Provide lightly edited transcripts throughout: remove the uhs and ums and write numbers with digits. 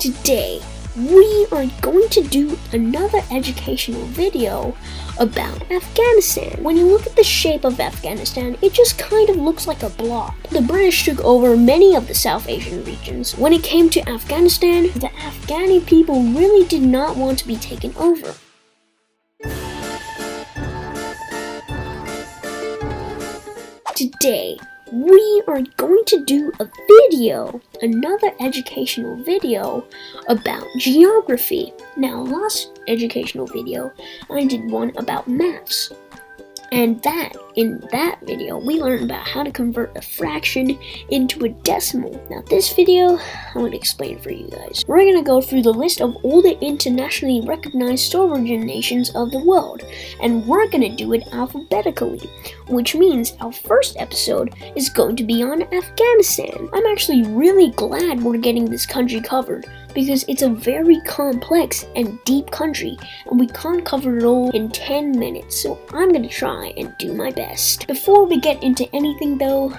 Today, we are going to do another educational video about Afghanistan. When you look at the shape of Afghanistan, it just kind of looks like a blob. The British took over many of the South Asian regions. When it came to Afghanistan, the Afghani people really did not want to be taken over. Today, we are going to do another educational video about geography. Now, last educational video, I did one about maths. And in that video, we learned about how to convert a fraction into a decimal. Now, this video, I'm going to explain for you guys. We're going to go through the list of all the internationally recognized sovereign nations of the world. And we're going to do it alphabetically, which means our first episode is going to be on Afghanistan. I'm actually really glad we're getting this country covered, because it's a very complex and deep country, and we can't cover it all in 10 minutes, so I'm gonna try and do my best. Before we get into anything though,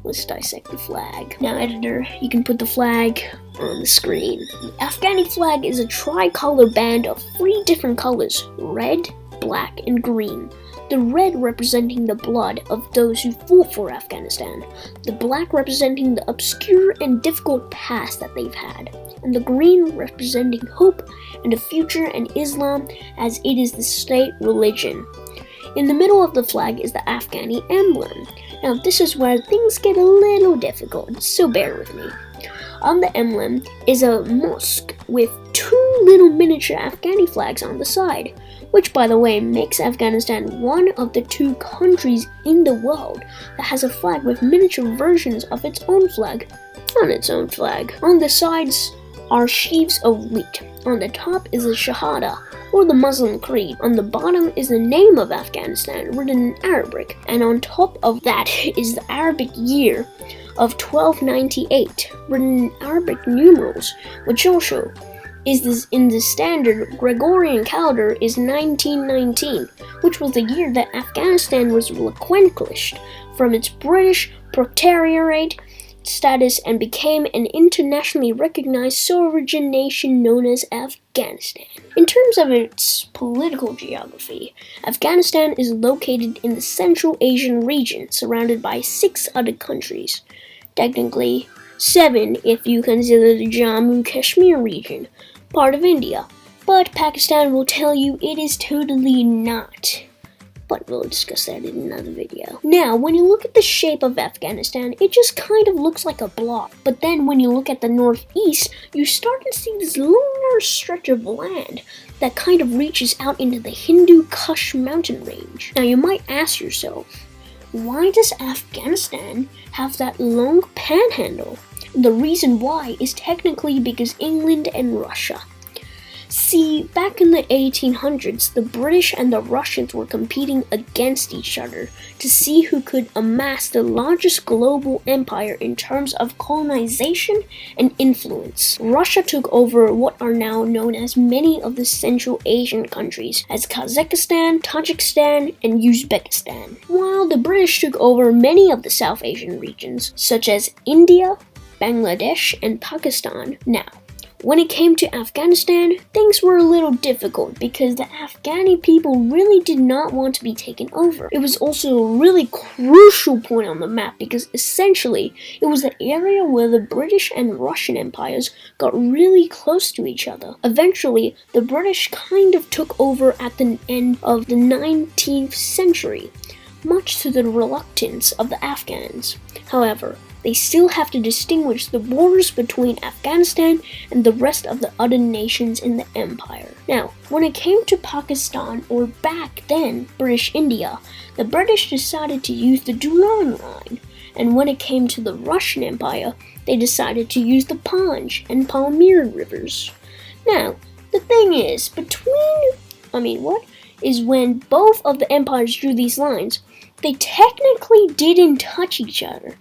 let's dissect the flag. Now, editor, you can put the flag on the screen. The Afghani flag is a tricolor band of 3 different colors: red, black, and green. The red representing the blood of those who fought for Afghanistan, the black representing the obscure and difficult past that they've had, and the green representing hope and the future and Islam, as it is the state religion. In the middle of the flag is the Afghani emblem. Now, this is where things get a little difficult, so bear with me. On the emblem is a mosque with 2 little miniature Afghani flags on the side, which, by the way, makes Afghanistan one of the 2 countries in the world that has a flag with miniature versions of its own flag on its own flag. On the sides are sheaves of wheat. On the top is the Shahada, or the Muslim creed. On the bottom is the name of Afghanistan, written in Arabic, and on top of that is the Arabic year of 1298, written in Arabic numerals, which also is in the standard Gregorian calendar is 1919, which was the year that Afghanistan was relinquished from its British protectorate status and became an internationally recognized sovereign nation known as Afghanistan. In terms of its political geography, Afghanistan is located in the Central Asian region, surrounded by 6 other countries. Technically, 7 if you consider the Jammu Kashmir region, part of India, but Pakistan will tell you it is totally not. But we'll discuss that in another video. Now, when you look at the shape of Afghanistan, it just kind of looks like a blob. But then when you look at the northeast, you start to see this longer stretch of land that kind of reaches out into the Hindu Kush mountain range. Now, you might ask yourself, why does Afghanistan have that long panhandle? The reason why is technically because England and Russia. See, back in the 1800s, the British and the Russians were competing against each other to see who could amass the largest global empire in terms of colonization and influence. Russia took over what are now known as many of the Central Asian countries, as Kazakhstan, Tajikistan, and Uzbekistan, while the British took over many of the South Asian regions, such as India, Bangladesh, and Pakistan. Now, when it came to Afghanistan, things were a little difficult because the Afghani people really did not want to be taken over. It was also a really crucial point on the map because essentially it was the area where the British and Russian empires got really close to each other. Eventually, the British kind of took over at the end of the 19th century, much to the reluctance of the Afghans. However, they still have to distinguish the borders between Afghanistan and the rest of the other nations in the empire. Now, when it came to Pakistan, or back then British India, the British decided to use the Durand line, and when it came to the Russian Empire, they decided to use the Panj and Pamir rivers. Now, the thing is, when both of the empires drew these lines, they technically didn't touch each other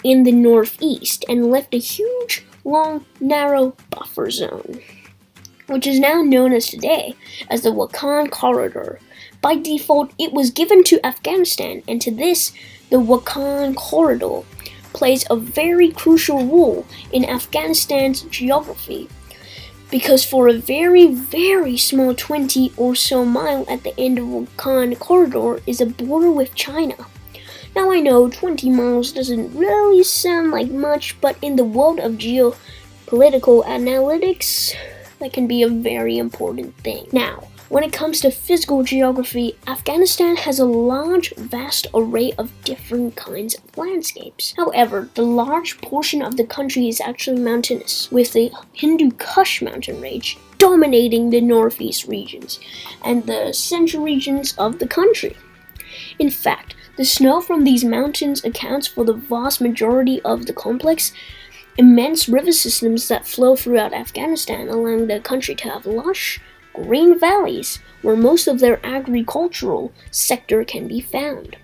in the northeast and left a huge, long, narrow buffer zone, which is now known as today as the Wakhan Corridor. By default, it was given to Afghanistan, and to this, the Wakhan Corridor plays a very crucial role in Afghanistan's geography. because for a very, very small 20 or so mile at the end of the Khan corridor is a border with China. Now I know 20 miles doesn't really sound like much, but in the world of geopolitical analytics, that can be a very important thing. Now, when it comes to physical geography, Afghanistan has a large, vast array of different kinds of landscapes. However, the large portion of the country is actually mountainous, with the Hindu Kush mountain range dominating the northeast regions and the central regions of the country. In fact, the snow from these mountains accounts for the vast majority of the complex, immense river systems that flow throughout Afghanistan, allowing the country to have lush, green valleys where most of their agricultural sector can be found.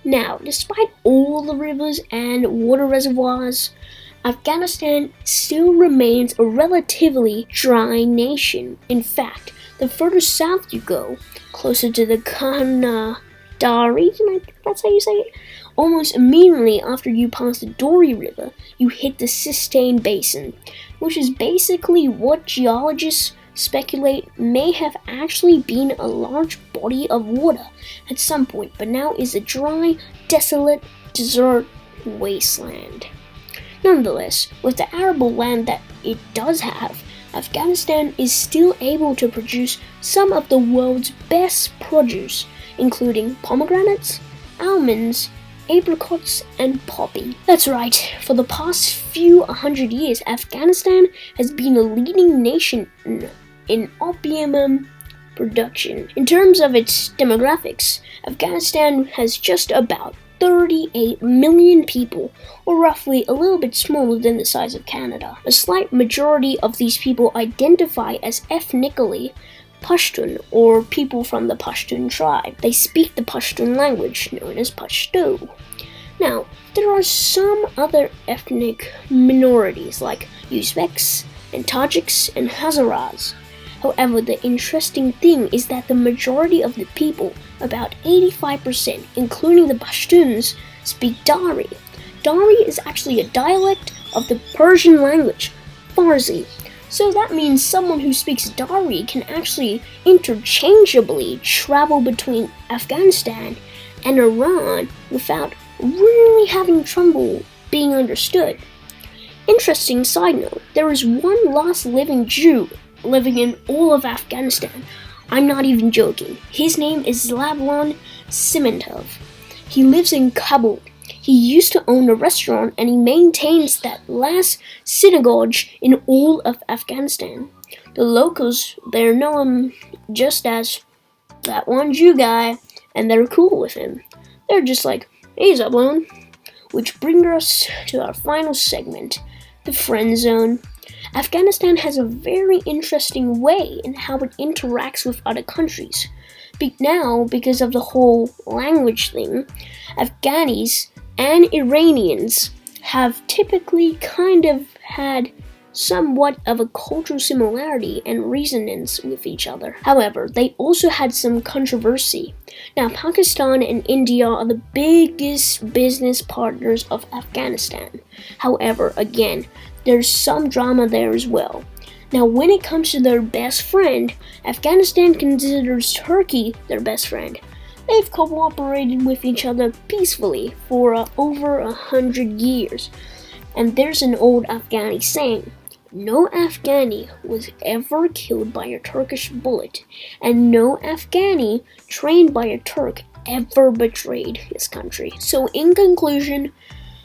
Now, despite all the rivers and water reservoirs, Afghanistan still remains a relatively dry nation. In fact, the further south you go, closer to the Kandahar region, I think that's how you say it, almost immediately after you pass the Dori River, you hit the Sistine Basin, which is basically what geologists speculate may have actually been a large body of water at some point, but now is a dry, desolate desert wasteland. Nonetheless, with the arable land that it does have, Afghanistan is still able to produce some of the world's best produce, including pomegranates, almonds, apricots, and poppy. That's right, for the past few 100 years, Afghanistan has been a leading nation in opium production. In terms of its demographics, Afghanistan has just about 38 million people, or roughly a little bit smaller than the size of Canada. A slight majority of these people identify as ethnically Pashtun, or people from the Pashtun tribe. They speak the Pashtun language, known as Pashto. Now, there are some other ethnic minorities like Uzbeks and Tajiks and Hazaras. However, the interesting thing is that the majority of the people, about 85%, including the Pashtuns, speak Dari. Dari is actually a dialect of the Persian language, Farsi. So that means someone who speaks Dari can actually interchangeably travel between Afghanistan and Iran without really having trouble being understood. Interesting side note, there is one last living Jew living in all of Afghanistan. I'm not even joking. His name is Zlavlon Simentov. He lives in Kabul. He used to own a restaurant and he maintains that last synagogue in all of Afghanistan. The locals there know him just as that one Jew guy, and they're cool with him. They're just like, hey Zablon. Which brings us to our final segment, the friend zone. Afghanistan has a very interesting way in how it interacts with other countries. Now, because of the whole language thing, Afghanis and Iranians have typically kind of had somewhat of a cultural similarity and resonance with each other. However, they also had some controversy. Now, Pakistan and India are the biggest business partners of Afghanistan. However, again, there's some drama there as well. Now, when it comes to their best friend, Afghanistan considers Turkey their best friend. They've cooperated with each other peacefully for over 100 years. And there's an old Afghani saying, no Afghani was ever killed by a Turkish bullet, and no Afghani trained by a Turk ever betrayed his country. So in conclusion,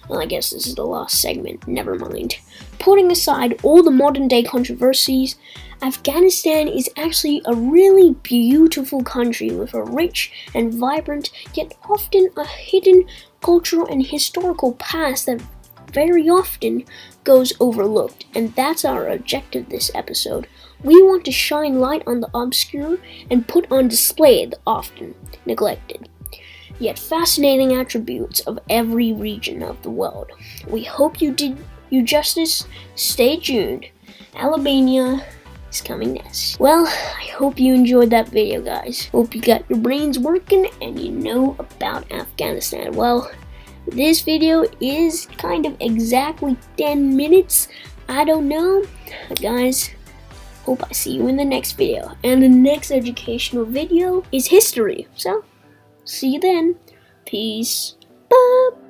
well, I guess this is the last segment, never mind. Putting aside all the modern day controversies, Afghanistan is actually a really beautiful country with a rich and vibrant, yet often a hidden cultural and historical past that very often goes overlooked, and that's our objective this episode. We want to shine light on the obscure and put on display the often neglected, yet fascinating attributes of every region of the world. We hope you did you justice. Stay tuned. Albania is coming next. Well, I hope you enjoyed that video, guys. Hope you got your brains working and you know about Afghanistan. Well, this video is kind of exactly 10 minutes. I don't know. Guys, hope I see you in the next video. And the next educational video is history. So, see you then. Peace. Bye.